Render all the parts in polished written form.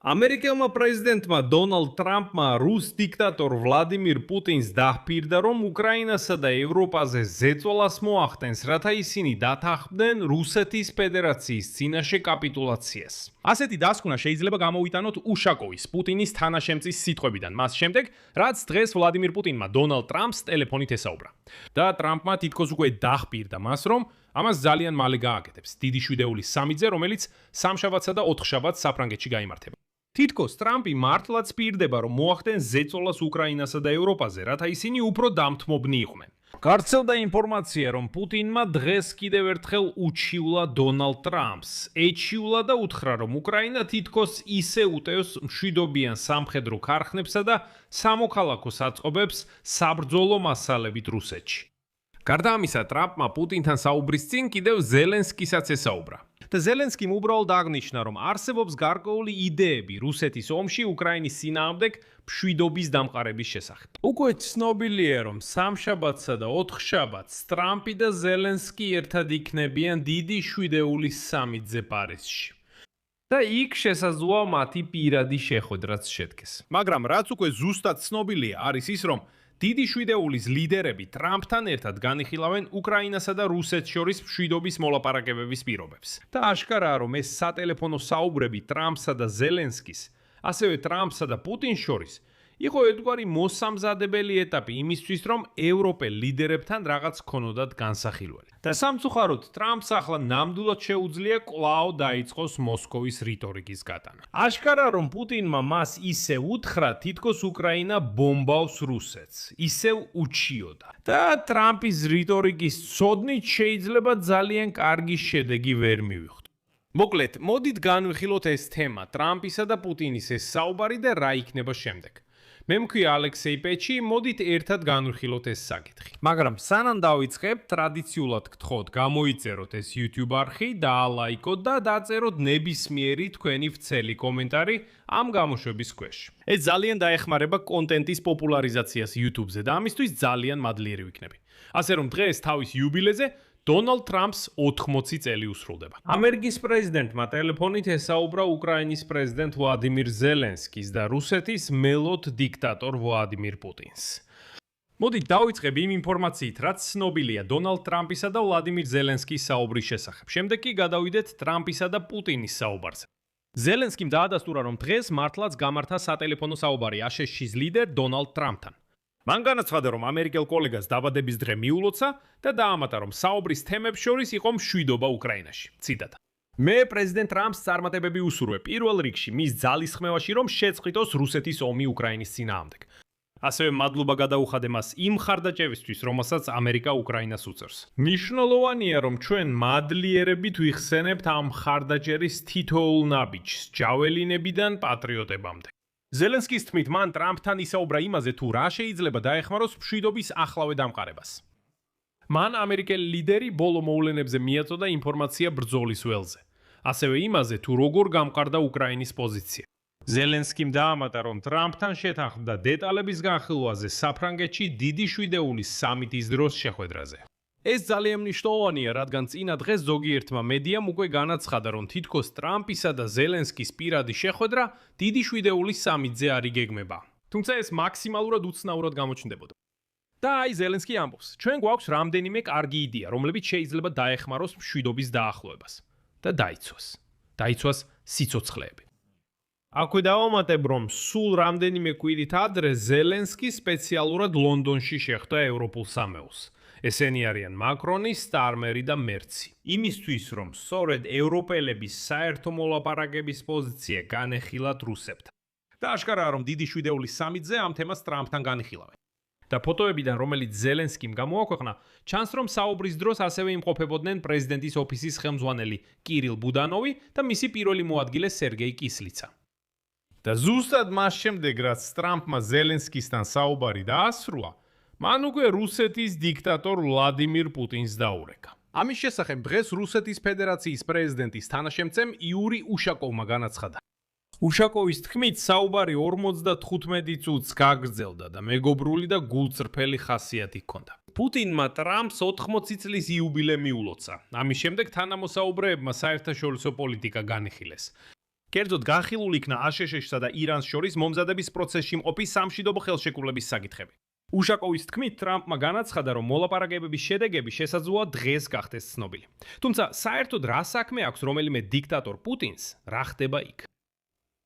ამერიკელმა პრეზიდენტმა დონალდ ტრამპმა რუს დიქტატორ ვლადიმირ პუტინს დაჰპირდა, რომ უკრაინასა და ევროპაზე ზეწოლას მოახდენს, რათა ისინი დათანხმდნენ რუსეთის ფედერაციის წინაშე კაპიტულაციას. ასეთი დასკვნა შეიძლება გამოვიტანოთ უშაკოვის, პუტინის თანაშემწის სიტყვებიდან, მას შემდეგ, რაც დღეს ვლადიმირ პუტინმა დონალდ ტრამპს ტელეფონით ესაუბრა. და ტრამპმა თითქოს უკვე დაჰპირდა მას, რომ ამას ძალიან მალე გააკეთებს. დიდი შვიდეულის სამიძე, რომელიც სამშაბათსა და ოთხშაბათს საფრანგეთში გაიმართება. თითქოს ტრამპი მართლაც პირდება, რომ მოახდენს ზეწოლას უკრაინასა და ევროპაზე, რათა ისინი უფრო დამთმობნი იყვნენ. გავრცელდა ინფორმაცია, რომ პუტინმა დღეს კიდევ ერთხელ უჩივლა დონალდ ტრამპს. ეჩივლა და უთხრა, რომ უკრაინა თითქოს ისე უტევს მშვიდობიან სამხედრო ქარხნებსა და სამოქალაქო საწყობებს საბრძოლო მასალებით რუსეთში. გარდა ამისა, ტრამპმა პუტინთან საუბრის წინ კიდევ ზელენსკისაც ესაუბრა. და ზელენსკიმ უბრალოდ აღნიშნა, რომ არსებობს გარკვეული იდეები რუსეთის ომში უკრაინის წინააღმდეგ მშვიდობის დამყარების შესახებ. უკვე ცნობილია, რომ სამშაბათსა და ოთხშაბათს ტრამპი და ზელენსკი ერთად იქნებიან დიდი შვიდეულის სამიტზე პარიზში. და იქ შესაძლოა მათი პირადი შეხვედრაც შედგეს. მაგრამ რაც უკვე ზუსტად ცნობილია, არის ის, რომ დიდი შვიდეულის ლიდერები ტრამპთან ერთად განიხილავენ უკრაინასა და რუსეთს შორის მშვიდობის მოლაპარაკებების პირობებს. და აშკარაა, რომ ეს სატელეფონო საუბრები ტრამპსა და ზელენსკის, ასევე ტრამპსა და პუტინს შორის იყო ერთგვარი მოსამზადებელი ეტაპი იმისთვის, რომ ევროპელ ლიდერებთან რაღაც ქონოდათ განსახილველი. და სამწუხაროდ, ტრამპს ახლა ნამდვილად შეუძლია კვლავ დაიწყოს მოსკოვის რიტორიკის გატანა. აშკარაა, რომ პუტინმა მას ისე უთხრა, თითქოს უკრაინა ბომბავს რუსეთს, ისევ უჩიოდა. და ტრამპის რიტორიკის ცოდნით შეიძლება ძალიან კარგი შედეგი ვერ მივიღოთ. მოკლედ, მოდით განვიხილოთ ეს თემა, ტრამპისა და პუტინის ეს საუბარი და რა იქნება შემდეგ. მე მქვია ალექსეი პეჩი, მოდით ერთად განვიხილოთ ეს საკითხი. მაგრამ სანამ დავიწყებ, ტრადიციულად გთხოვთ, გამოიწეროთ ეს YouTube არხი, დაალაიკოთ და დაწეროთ ნებისმიერი თქვენი ვრცელი კომენტარი ამ გამოშვების ქვეშ. ეს ძალიან დაეხმარება კონტენტის პოპულარიზაციას YouTube-ზე და ამისთვის ძალიან მადლიერი ვიქნები. ასე რომ დღეს თავის იუბილეზე დონალდ ტრამპს 80 წელი უსრულდება. ამერიკის პრეზიდენტმა ტელეფონით ესაუბრა უკრაინის პრეზიდენტ ვლადიმირ ზელენსკის და რუსეთის მელოთ დიქტატორ ვლადიმირ პუტინს. მოდით დავიწყებ იმ ინფორმაციით, რაც ცნობილია დონალდ ტრამპისა და ვლადიმირ ზელენსკის საუბრის შესახებ. შემდეგ კი გადავიდეთ ტრამპისა და პუტინის საუბარზე. ზელენსკიმ დაადასტურა, რომ დღეს მართლაც გამართა სატელეფონო საუბარი აშშ-ის ლიდერ დონალდ ტრამპთან. მან განაცხადა, რომ ამერიკელ კოლეგას დაბადების დღე მიულოცა და დაამატა, რომ საუბრის თემებს შორის იყო მშვიდობა უკრაინაში. ციტატა. მე პრეზიდენტ ტრამპს წარმატებები უსურვებ პირველ რიგში მის ძალისხმევაში, რომ შეწყვიტოს რუსეთის ომი უკრაინის წინააღმდეგ. ასევე მადლობა გადაუხადე მას იმ მხარდაჭერისთვის, რომელსაც ამერიკა უკრაინას უწევს. მნიშვნელოვანია, რომ ჩვენ მადლიერებით ვიხსენებთ ამ მხარდაჭერის თითოეულ ნაბიჯს, ჯაველინებიდან პატრიოტებამდე. ზელენსკის თქმით, მან ტრამპთან ისაუბრა იმაზე, თუ რა შეიძლება დაეხმაროს მშვიდობის ახლავე დამყარებას. მან ამერიკელი ლიდერი ბოლო მოვლენებზე მიაწოდა ინფორმაცია ბრძოლის ველზე. ასევე იმაზე, თუ როგორ გამყარდა უკრაინის პოზიცია. ზელენსკიმ დაამატა, რომ ტრამპთან შეთანხმდა დეტალების განხილვაზე საფრანგეთში დიდი შვიდეულის სამიტის დროს შეხვედრაზე. ეს ძალიან მნიშვნელოვანია, რადგან წინა დღეს ზოგიერთმა მედიამ უკვე განაცხადა, რომ თითქოს ტრამპისა და ზელენსკის პირადი შეხვედრა დიდი შვიდეულის სამიტზე არ იგეგმება. თუმცა ეს მაქსიმალურად უცნაურად გამოჩნდებოდა. და აი ზელენსკი ამბობს, ჩვენ გვაქვს რამდენიმე კარგი იდეა, რომლებიც შეიძლება დაეხმაროს მშვიდობის დაახლოებას და დაიცვას სიცოცხლეები. აქვე დავამატებ, რომ სულ რამდენიმე კვირით ადრე ზელენსკი სპეციალურად ლონდონში შეხვდა ევროპულ სამეულს. ესენი არიან მაკრონი, სტარმერი და მერცი. იმისთვის, რომ სწორედ ევროპელების საერთო მოლაპარაკების პოზიცია განეხილათ რუსებთან. და აშკარაა, რომ დიდი შვიდეულის სამიტზე ამ თემას ტრამპთან განიხილავენ. და ფოტოებიდან, რომელიც ზელენსკიმ გამოაქვეყნა, ჩანს, რომ საუბრის დროს ასევე იმყოფებოდნენ პრეზიდენტის ოფისის ხელმძღვანელი კირილ ბუდანოვი და მისი პირველი მოადგილე სერგეი კისლიცა. და ზუსტად მას შემდეგ, რაც ტრამპმა ზელენსკისთან საუბარი დაასრულა, მან უკვე რუსეთის დიქტატორ ვლადიმირ პუტინს დაურეკა. ამის შესახებ დღეს რუსეთის ფედერაციის პრეზიდენტის თანაშემწემ იური უშაკოვმა განაცხადა. უშაკოვის თქმით, საუბარი 55 წუთს გაგრძელდა და მეგობრული და გულწრფელი ხასიათი ჰქონდა. პუტინმა ტრამპს 80 წლის იუბილე მიულოცა. ამის შემდეგ თანამოსაუბრეებმა საერთაშორისო პოლიტიკა განიხილეს. კერძოდ განხილული იქნა აშშ-სა და ირანს შორის მომზადების პროცესში მყოფი სამშვიდობო ხელშეკრულების საკითხები. უშაკოვის თქმით, ტრამპმა განაცხადა, რომ მოლაპარაკებების შედეგები შესაძლოა დღეს გახდეს ცნობილი. თუმცა საერთოდ რა საქმე აქვს რომელიმე დიქტატორ პუტინს, რა ხდება იქ?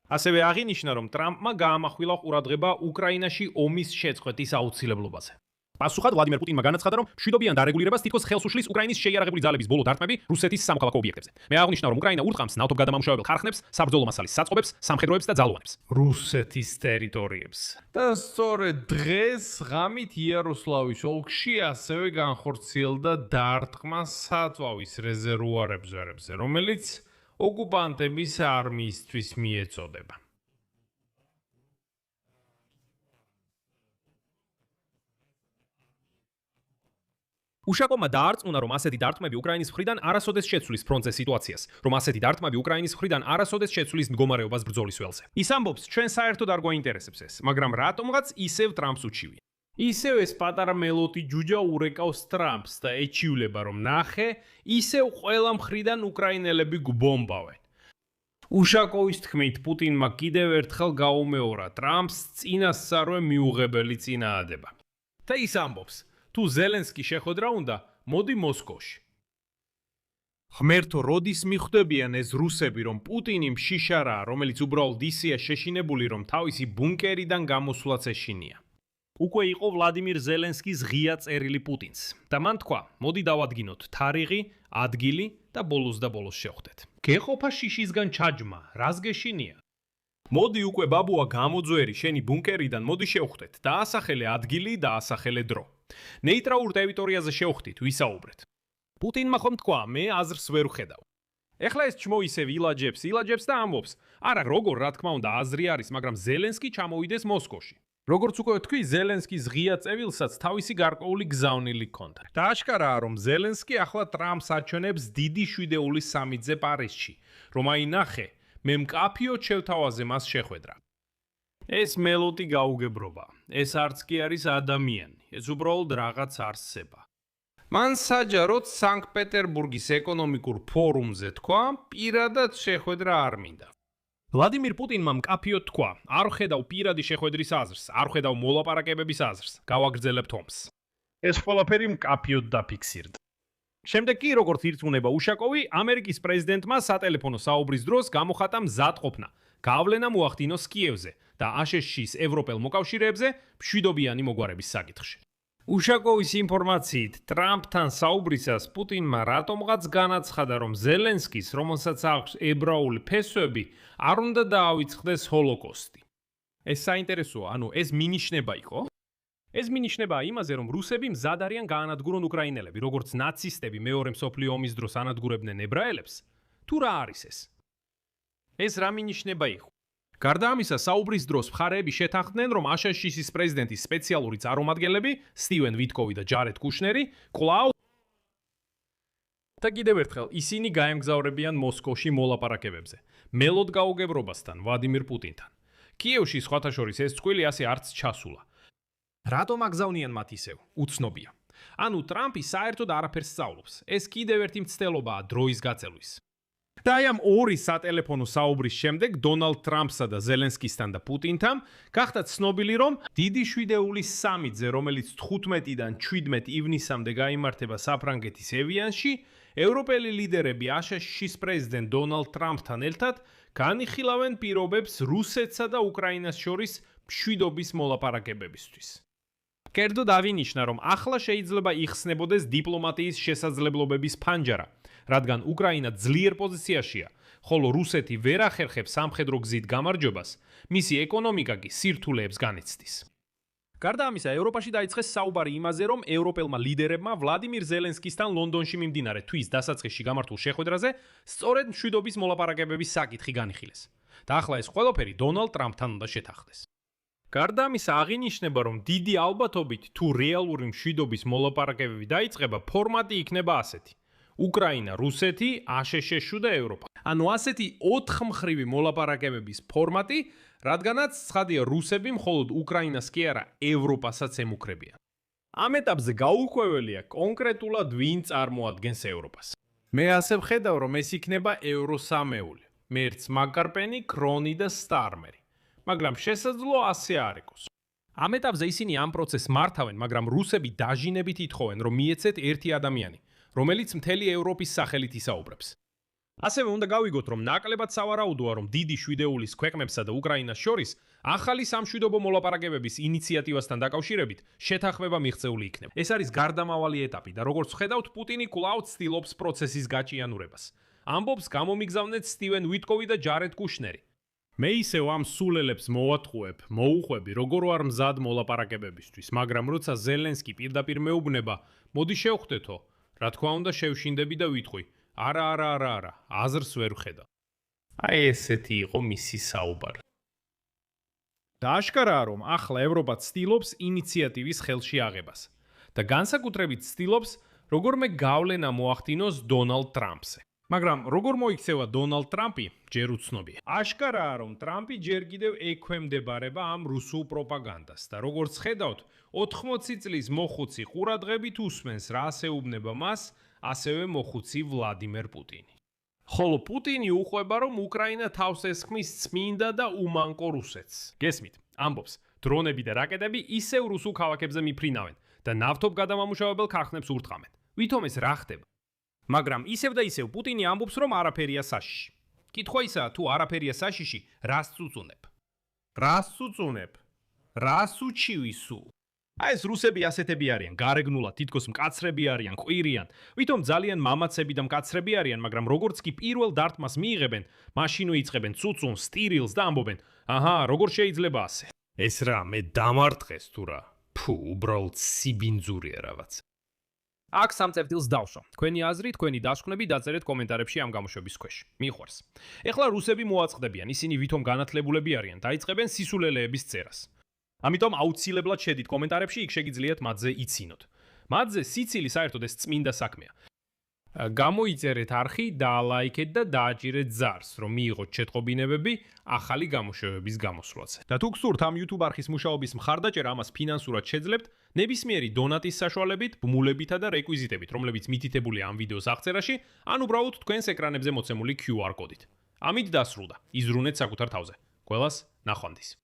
ასევე აღინიშნა, რომ ტრამპმა გაამახვილა ყურადღება უკრაინაში ომის შეწყვეტის აუცილებლობაზე. პასუხად ვლადიმერ პუტინმა განაცხადა, რომ მშვიდობიან დარეგულირებას თითქოს ხელს უშლის უკრაინის შეიარაღებული ძალების ბოლო დარტყმები რუსეთის სამოქალაქო ობიექტებზე. მე აღნიშნა, რომ უკრაინა ურტყამს ნავთობგადამამუშავებელ ქარხნებს, საბრძოლო მასალის საწყობებს, სამხედროებს და ძალოვანებს რუსეთის ტერიტორიებს. და სწორედ დღეს ღამით იერუსლავის ოლქში ასევე განხორციელდა დარტყმა საწვავის რეზერვუარებზე, რომელიც ოკუპანტების არმიისთვის მიეწოდება. უშაკოვმა დაარწმუნა, რომ ასეთი დარტყმები უკრაინის მხრიდან არასოდეს შეცვლის ფრონტზე სიტუაციას, რომ ასეთი დარტყმები უკრაინის მხრიდან არასოდეს შეცვლის მდგომარეობას ბრძოლის ველზე. ის ამბობს, ჩვენ საერთოდ არ გვაინტერესებს ეს, მაგრამ რატომღაც ისევ ტრამპს უჩივია. ისევ ეს პატარა მელოდი ჯუჯა ურეკავს ტრამპს და ეჩივლება, რომ ნახე, ისევ ყველა მხრიდან უკრაინელები გბომბავენ. უშაკოვის თქმით, პუტინმა კიდევ ერთხელ გაუმეორა ტრამპს წინასწარვე მიუღებელი წინაადება. და ის ამბობს, თუ ზელენსკი შეხვედრა უნდა, მოდი მოსკოვში. ღმერთო, როდის მიხვდებიან ეს რუსები, რომ პუტინი მშიშარაა, რომელიც უბრალოდ ისეა შეშინებული, რომ თავისი ბუნკერიდან გამოსვლაც ეშინია. უკვე იყო ვლადიმირ ზელენსკის ღია წერილი პუტინს და მან თქვა, მოდი დავადგინოთ თარიღი, ადგილი და ბოლოს შევხვდეთ. გეყოფა შიშისგან ჩაჯმა, რას გეშინია? მოდი უკვე ბაბუა გამოძვერი შენი ბუნკერიდან, მოდი შევხვდეთ. დაასახელე ადგილი და ასახელე დრო. ნეიტრალურ ტერიტორიაზე შევხვდით, ვისაუბრეთ. პუტინმა ხომ თქვა, მე აზრს ვერ ვხედავ. ეხლა ეს ჩმო ისევ ილაჯებს და ამბობს, არა, როგორ, რა თქმა უნდა, აზრი არის, მაგრამ ზელენსკი ჩამოვიდეს მოსკოვში. როგორც უკვე ვთქვი, ზელენსკის ღია წერილსაც თავისი გარკვეული გზავნილი ჰქონდა. და აშკარაა, რომ ზელენსკი ახლა ტრამპს აჩვენებს დიდი 7.3-ზე პარიზში, რომ აი ნახე, მე მკაფიოდ შევთავაზე მას შეხვედრა. ეს მელოდი გაუგებრობა. ეს არც კი არის ადამიანი. ეს უბრალოდ რაღაც არსება. მან საჯაროდ სანქტ-პეტერბურგის ეკონომიკურ ფორუმზე თქვა, პირადად შეხვედრა არ მინდა. ვლადიმირ პუტინმა მკაფიოდ თქვა, არ ვხედავ პირადი შეხვედრის აზრს, არ ვხედავ მოლაპარაკებების აზრს, გავაგრძელებთ ომს. ეს ყველაფერი მკაფიოდ დაფიქსირდა. შემდეგ კი, როგორც ირწმუნება უშაკოვი, ამერიკის პრეზიდენტმა სატელეფონო საუბრის დროს გამოხატა მზადყოფნა, გავლენა მოახდინოს კიევზე და აშშ-ის ევროპელ მოკავშირეებზე მშვიდობიანი მოგვარების საკითხში. უშაკოვის ინფორმაციით, ტრამპთან საუბრისას პუტინმა რატომღაც განაცხადა, რომ ზელენსკის, რომელსაც აქვს ებრაული ფესვები, არ უნდა დაავიწყდეს ჰოლოკოსტი. ეს საინტერესოა, ანუ ეს მინიშნება იყო? ეს მინიშნება იმაზე, რომ რუსები მზად არიან გაანადგურონ უკრაინელები, როგორც ნაცისტები მეორე მსოფლიო ომის დროს ანადგურებდნენ ებრაელებს? თუ რა არის ეს? ეს რა მინიშნება იყო? გარდა ამისა, საუბრის დროს მხარეები შეთანხმდნენ, რომ აშშ-ის პრეზიდენტის სპეციალური წარმომადგენლები, სტივენ ვიტკოვი და ჯარედ კუშნერი, კვლავ და კიდევ ერთხელ ისინი გაემგზავრებიან მოსკოვში მოლაპარაკებებზე. მელოდ გაუგებრობასთან, ვლადიმირ პუტინთან. კიევში სხვათა შორის ეს წყვილი ასე არც ჩასულა. რატომ აგზავნიან მათ ისევ? უცნობია. ანუ ტრამპი საერთოდ არაფერს სწავლობს. ეს კიდევ ერთი მცდელობაა დროის გაწელვის. და აი ამ ორი სატელეფონო საუბრის შემდეგ დონალდ ტრამპსა და ზელენსკისთან და პუტინთან გახდა ცნობილი, რომ დიდი 7.3 სამიტზე, რომელიც 15-დან 17 ივნისამდე გაიმართება საფრანგეთის ევიანში, ევროპელი ლიდერები აშშ-ის პრეზიდენტ დონალდ ტრამპთან ერთად განიხილავენ პირობებს რუსეთსა და უკრაინას შორის მშვიდობის მოლაპარაკებებისთვის. კერძოდ აღინიშნა, რომ ახლა შეიძლება იხსნებოდეს დიპლომატიის შესაძლებლობების ფანჯარა, რადგან უკრაინა ძლიერ პოზიციაშია, ხოლო რუსეთი ვერ ახერხებს სამხედრო გზით გამარჯვებას, მისი ეკონომიკა კი სირთულეებს განიცდის. გარდა ამისა, ევროპაში დაიწყეს საუბარი იმაზე, რომ ევროპელმა ლიდერებმა ვლადიმირ ზელენსკისთან ლონდონში მიმდინარე თვის დასაწყისში გამართულ შეხვედრაზე სწორედ მშვიდობის მოლაპარაკებების საკითხი განიხილეს. და ახლა ეს ყველაფერი დონალდ ტრამპთან უნდა შეთანხმდეს. გარდა ამისა, აღინიშნება, რომ დიდი ალბათობით თუ რეალური მშვიდობის მოლაპარაკებები დაიწყება, ფორმატი იქნება ასეთი: უკრაინა, რუსეთი, აშშ და ევროპა. ანუ ასეთი 4 მხრივი მოლაპარაკებების ფორმატი, რადგანაც ცხადია რუსები მხოლოდ უკრაინას კი არა, ევროპასაც ემუქრებიან. ამ ეტაპზე გაურკვეველია კონკრეტულად ვინ წარმოადგენს ევროპას. მე ასე ვხედავ, რომ ეს იქნება ევროსამეული. მერც მაკარპენი, ქრონი და სტარმერი. მაგრამ შესაძლოა ასე არ იყოს. ამ ეტაპზე ისინი ამ პროცესს მართავენ, მაგრამ რუსები დაჟინებით ითხოვენ, რომ მიეცეთ ერთი ადამიანი, რომელიც მთელი ევროპის სახელით ისაუბრებს. ასევე უნდა გავიგოთ, რომ ნაკლებად სავარაუდოა, რომ დიდი შვიდეულის ქვეყნებსა და უკრაინას შორის ახალი სამშვიდობო მოლაპარაკებების ინიციატივასთან დაკავშირებით შეთანხმება მიღწეული იქნება. ეს არის გარდამავალი ეტაპი და როგორც ხედავთ, პუტინი კვლავ ცდილობს პროცესის გაჭიანურებას. ამბობს გამომიგზავნეთ სტივენ ვიტკოვი და ჯარედ კუშნერი. მე ისევ ამ სულელებს მოუხვები, როგორ ვარ მზად მოლაპარაკებებისთვის, მაგრამ როცა ზელენსკი პირდაპირ მეუბნება, მოდი შევხვდეთო, რა თქმა უნდა შევშინდები და ვიტყვი, არა, აზრს ვერ ვხედავ. აი ესეთი იყო მისი საუბარი. და აშკარაა, რომ ახლა ევროპა ცდილობს ინიციატივის ხელში აღებას და განსაკუთრებით ცდილობს, როგორმე გავლენა მოახდინოს დონალდ ტრამპზე. მაგრამ როგორ მოიქცევა დონალდ ტრამპი, ჯერ უცნობია. აშკარაა, რომ ტრამპი ჯერ კიდევ ექვემდებარება ამ რუსულ პროპაგანდას და როგორც ხედავთ, 80 წლის მოხუცი ყურადღებით უსმენს, რას ეუბნება მას, ასევე მოხუცი ვლადიმერ პუტინი. ხოლო პუტინი უყვება, რომ უკრაინა თავს ესხმის წმინდა და უმანკო რუსეთს. გესმით, ამბობს, დრონები და რაკეტები ისევ რუსულ ქალაქებზე მიფრინავენ და ნავთობ გადამამუშავებელ ქარხნებს ურტყამენ. ვითომ ეს რა ხდება? მაგრამ ისევ და ისევ პუტინი ამბობს, რომ არაფერია საშიში. კითხვა ისაა, თუ არაფერია საშიში, რას წუწუნებ? რას უჩივი სულ? აი ეს რუსები ასეთები არიან, გარეგნულად, თითქოს მკაცრები არიან, ყვირიან. ვითომ ძალიან მამაცები და მკაცრები არიან, მაგრამ როგორც კი პირველ დარტმას მიიღებენ, მაშინვე იწყებენ წუწუნს, სტირილს და ამბობენ: აჰა, როგორ შეიძლება ასე? ეს რა, მე დამარტყეს თუ რა? უბრალოდ სიბინძურია რაღაც. აქ სამწევდილს დავშო. თქვენი აზრი, თქვენი დასკვნები დაწერეთ კომენტარებში ამ გამოშვების ქვეშ. მიყვარს. ეხლა რუსები მოაწყდებიან, ისინი ვითომ განათლებულები არიან, დაიწყებენ სისულელეების წერას. ამიტომ აუცილებლად შედით კომენტარებში, იქ შეგიძლიათ მათზე იცინოთ. მათზე სიცილი საერთოდ ეს წმინდა საქმეა. გამოიწერეთ არხი, დაალაიქეთ და დააჭირეთ ზარს, რომ მიიღოთ შეტყობინებები ახალი გამოშვების გამოსვლაზე. და თუ გსურთ ამ YouTube არხის მუშაობის მხარდაჭერა, ამას ფინანსურად შეძლებთ ნებისმიერი დონატის საშუალებით, ბმულებითა და რეკვიზიტებით, რომლებიც მითითებულია ამ ვიდეოს აღწერაში, ან უბრალოდ თქვენს ეკრანებზე მოცემული QR კოდით. ამით დასრულდა. იზრუნეთ საკუთარ თავზე. ყველას ნახვამდის.